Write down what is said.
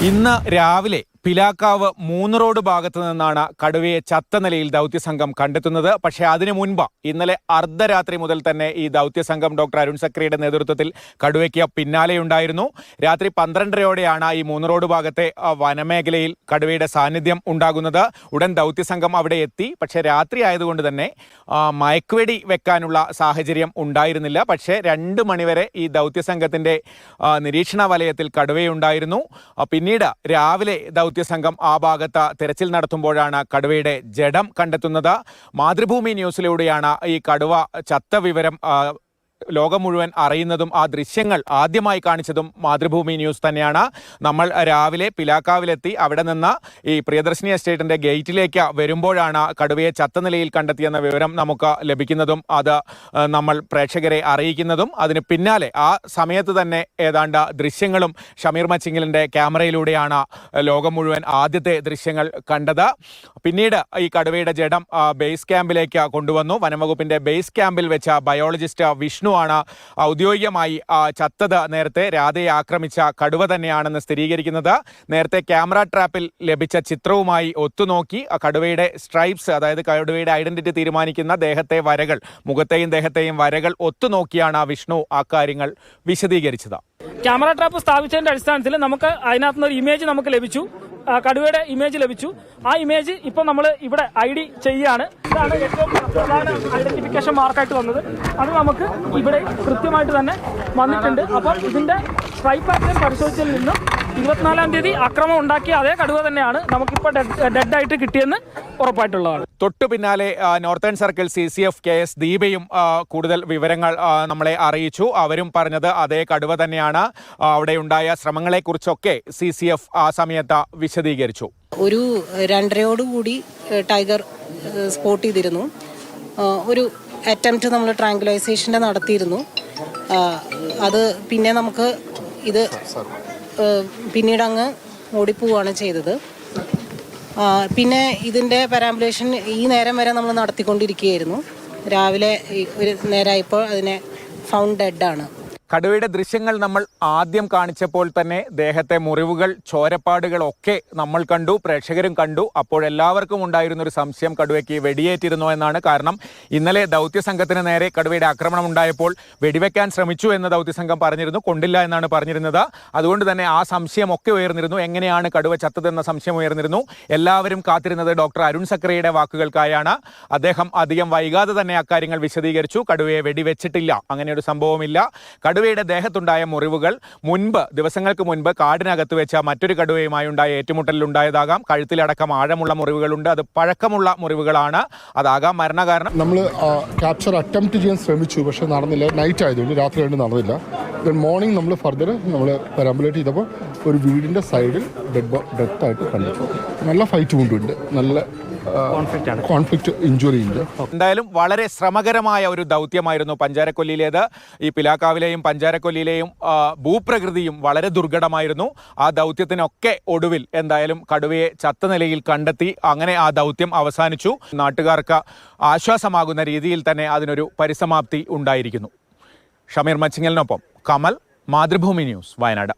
ഇന്ന് രാവിലെ പിലാക്കാവ് 3 റോഡ് ഭാഗത്തു നിന്നാണ് കടുവയെ ചത്ത നിലയിൽ ദൗത്യസംഘം കണ്ടെത്തുന്നത്. പക്ഷേ അതിനു മുൻപ് ഇന്നലെ അർദ്ധരാത്രി മുതൽ തന്നെ ഈ ദൗത്യസംഘം ഡോക്ടർ അരുൺ സക്രിയുടെ നേതൃത്വത്തിൽ കടുവയ്ക്ക് പിന്നാലെയുണ്ടായിരുന്നു. രാത്രി 12:30യോടെയാണ് ഈ 3 റോഡ് ഭാഗത്തെ വനമേഖലയിൽ കടുവയുടെ സാന്നിധ്യം ഉണ്ടാകുന്നത്. ഉടൻ ദൗത്യസംഘം അവിടെ എത്തി. പക്ഷേ രാത്രി ആയതുകൊണ്ട് തന്നെ മയക്കുവെടി വെക്കാനുള്ള സാഹചര്യം ഉണ്ടായിരുന്നില്ല. പക്ഷേ 2 മണിവരെ ഈ ദൗത്യസംഘത്തിൻ്റെ നിരീക്ഷണ വലയത്തിൽ കടുവയുണ്ടായിരുന്നു. പിന്നീട് രാവിലെ ദൗത്യസംഘം ആ ഭാഗത്ത് തെരച്ചിൽ നടത്തുമ്പോഴാണ് കടുവയുടെ ജഡം കണ്ടെത്തുന്നത്. മാതൃഭൂമി ന്യൂസിലൂടെയാണ് ഈ കടുവ ചത്ത വിവരം ലോകം മുഴുവൻ അറിയുന്നതും ആ ദൃശ്യങ്ങൾ ആദ്യമായി കാണിച്ചതും മാതൃഭൂമി ന്യൂസ് തന്നെയാണ്. നമ്മൾ രാവിലെ പിലാക്കാവിലെത്തി അവിടെ നിന്ന് ഈ പ്രിയദർശിനി എസ്റ്റേറ്റിൻ്റെ ഗേറ്റിലേക്ക് വരുമ്പോഴാണ് കടുവയെ ചത്ത നിലയിൽ കണ്ടെത്തിയെന്ന വിവരം നമുക്ക് ലഭിക്കുന്നതും അത് നമ്മൾ പ്രേക്ഷകരെ അറിയിക്കുന്നതും. അതിന് പിന്നാലെ ആ സമയത്ത് തന്നെ ഏതാണ്ട് ദൃശ്യങ്ങളും ഷമീർ മച്ചിങ്ങലിൻ്റെ ക്യാമറയിലൂടെയാണ് ലോകം മുഴുവൻ ആദ്യത്തെ ദൃശ്യങ്ങൾ കണ്ടത്. പിന്നീട് ഈ കടുവയുടെ ജഡം ബേസ് ക്യാമ്പിലേക്ക് കൊണ്ടുവന്നു. വനംവകുപ്പിൻ്റെ ബേസ് ക്യാമ്പിൽ വെച്ച ബയോളജിസ്റ്റ് വിഷ്ണു ആണ് ഔദ്യോഗികമായി ചത്തത് നേരത്തെ രാധയെ ആക്രമിച്ച കടുവ തന്നെയാണെന്ന് സ്ഥിരീകരിക്കുന്നത്. നേരത്തെ ക്യാമറ ട്രാപ്പിൽ ലഭിച്ച ചിത്രവുമായി ഒത്തുനോക്കി കടുവയുടെ സ്ട്രൈപ്സ്, അതായത് കടുവയുടെ ഐഡന്റിറ്റി തീരുമാനിക്കുന്ന ദേഹത്തെ വരകൾ, മുഖത്തെയും ദേഹത്തെയും വരകൾ ഒത്തുനോക്കിയാണ് വിഷ്ണു ആ കാര്യങ്ങൾ വിശദീകരിച്ചത്. ക്യാമറ ട്രാപ്പ് സ്ഥാപിച്ചതിന്റെ അടിസ്ഥാനത്തിൽ നമുക്ക് അതിനകത്തുനിന്ന് ഒരു ഇമേജ് നമുക്ക് ലഭിച്ചു. കടുവയുടെ ഇമേജ് ലഭിച്ചു. ആ ഇമേജ് ഇപ്പൊ നമ്മൾ ഇവിടെ ID ചെയ്യാണ്. ഇതാണ് ഏറ്റവും പ്രധാന ഐഡന്റിഫിക്കേഷൻ മാർക്കായിട്ട് വന്നത്. അത് നമുക്ക് ഇവിടെ കൃത്യമായിട്ട് തന്നെ വന്നിട്ടുണ്ട്. അപ്പം ഇതിന്റെ സ്ട്രൈപ്പ് പാറ്റേൺ പരിശോധിച്ചതിൽ നിന്നും 24-ാം തീയതി അക്രമം ഉണ്ടാക്കിയ അതേ കടുവ തന്നെയാണ് നമുക്കിപ്പോൾ ഡെഡായിട്ട് കിട്ടിയെന്ന് ഉറപ്പായിട്ടുള്ളതാണ്. തൊട്ടു പിന്നാലെ നോർത്തേൺ സർക്കിൾ CCF KS ദീപയും കൂടുതൽ വിവരങ്ങൾ നമ്മളെ അറിയിച്ചു. അവരും പറഞ്ഞത് അതേ കടുവ തന്നെയാണ്. അവിടെ ഉണ്ടായ ശ്രമങ്ങളെക്കുറിച്ചൊക്കെ CCF ആ സമയത്ത് വിശദീകരിച്ചു. ഒരു 2:30 ടൈഗർ സ്പോട്ട് ചെയ്തിരുന്നു. ഒരു അറ്റംപ്റ്റ് നമ്മൾ ട്രാങ്കുലൈസേഷൻ്റെ നടത്തിയിരുന്നു. അത് പിന്നെ നമുക്ക് ഇത് പിന്നീട് അങ്ങ് ഓടിപ്പോവുകയാണ് ചെയ്തത്. പിന്നെ ഇതിൻ്റെ പാരാമ്പുലേഷൻ ഈ നേരം വരെ നമ്മൾ നടത്തിക്കൊണ്ടിരിക്കുകയായിരുന്നു. രാവിലെ ഒരു നേരമായപ്പോൾ അതിനെ ഫൗണ്ട് ഡെഡാണ്. കടുവയുടെ ദൃശ്യങ്ങൾ നമ്മൾ ആദ്യം കാണിച്ചപ്പോൾ തന്നെ ദേഹത്തെ മുറിവുകൾ, ചോരപ്പാടുകളൊക്കെ നമ്മൾ കണ്ടു, പ്രേക്ഷകരും കണ്ടു. അപ്പോഴെല്ലാവർക്കും ഉണ്ടായിരുന്നൊരു സംശയം കടുവയ്ക്ക് വെടിയേറ്റിരുന്നോ എന്നാണ്. കാരണം ഇന്നലെ ദൗത്യസംഘത്തിന് നേരെ കടുവയുടെ ആക്രമണം ഉണ്ടായപ്പോൾ വെടിവെക്കാൻ ശ്രമിച്ചു എന്ന് ദൗത്യസംഘം പറഞ്ഞിരുന്നു, കൊണ്ടില്ല എന്നാണ് പറഞ്ഞിരുന്നത്. അതുകൊണ്ട് തന്നെ ആ സംശയമൊക്കെ ഉയർന്നിരുന്നു. എങ്ങനെയാണ് കടുവ ചത്തതെന്ന സംശയം ഉയർന്നിരുന്നു. എല്ലാവരും കാത്തിരുന്നത് ഡോക്ടർ അരുൺ സക്രിയുടെ വാക്കുകൾക്കായാണ്. അദ്ദേഹം അധികം വൈകാതെ തന്നെ അക്കാര്യങ്ങൾ വിശദീകരിച്ചു. കടുവയെ വെടിവെച്ചിട്ടില്ല, അങ്ങനെയൊരു സംഭവമില്ല. കടുവയുടെ ദേഹത്തുണ്ടായ മുറിവുകൾ ദിവസങ്ങൾക്ക് മുൻപ് കാടിനകത്ത് വെച്ച മറ്റൊരു കടുവയുമായി ഉണ്ടായ ഏറ്റുമുട്ടലിലുണ്ടായതാകാം. കഴുത്തിലടക്കം ആഴമുള്ള മുറിവുകളുണ്ട്. അത് പഴക്കമുള്ള മുറിവുകളാണ്. അതാകാം മരണകാരണം. നമ്മൾ ക്യാപ്ചർ അറ്റംപ്റ്റ് ചെയ്യാൻ ശ്രമിച്ചു, പക്ഷെ നടന്നില്ല. നൈറ്റ് ആയതുകൊണ്ട് രാത്രി കൊണ്ട് നടന്നില്ല. മോർണിംഗ് നമ്മൾ ഫർദർ നമ്മൾ പെരാമ്പുലേറ്റ് ചെയ്തപ്പോൾ ഒരു വീടിൻ്റെ സൈഡിൽ ഡെത്തായിട്ട് കണ്ടു. നല്ല ഫൈറ്റ് കൊണ്ടുണ്ട്, നല്ല കോൺഫ്ലിക്റ്റ് ഇഞ്ചുറി ഉണ്ട്. എന്തായാലും വളരെ ശ്രമകരമായ ഒരു ദൗത്യമായിരുന്നു പഞ്ചാരക്കൊല്ലിയിലേത്. ഈ പിലാക്കാവിലെയും പഞ്ചാരക്കൊല്ലിയിലെയും ഭൂപ്രകൃതിയും വളരെ ദുർഘടമായിരുന്നു. ആ ദൗത്യത്തിനൊക്കെ ഒടുവിൽ എന്തായാലും കടുവയെ ചത്ത നിലയിൽ കണ്ടെത്തി. അങ്ങനെ ആ ദൗത്യം അവസാനിച്ചു. നാട്ടുകാർക്ക് ആശ്വാസമാകുന്ന രീതിയിൽ തന്നെ അതിനൊരു പരിസമാപ്തി ഉണ്ടായിരിക്കുന്നു. ഷമീർ മച്ചിങ്ങലിനൊപ്പം കമൽ, മാതൃഭൂമി ന്യൂസ്, വയനാട്.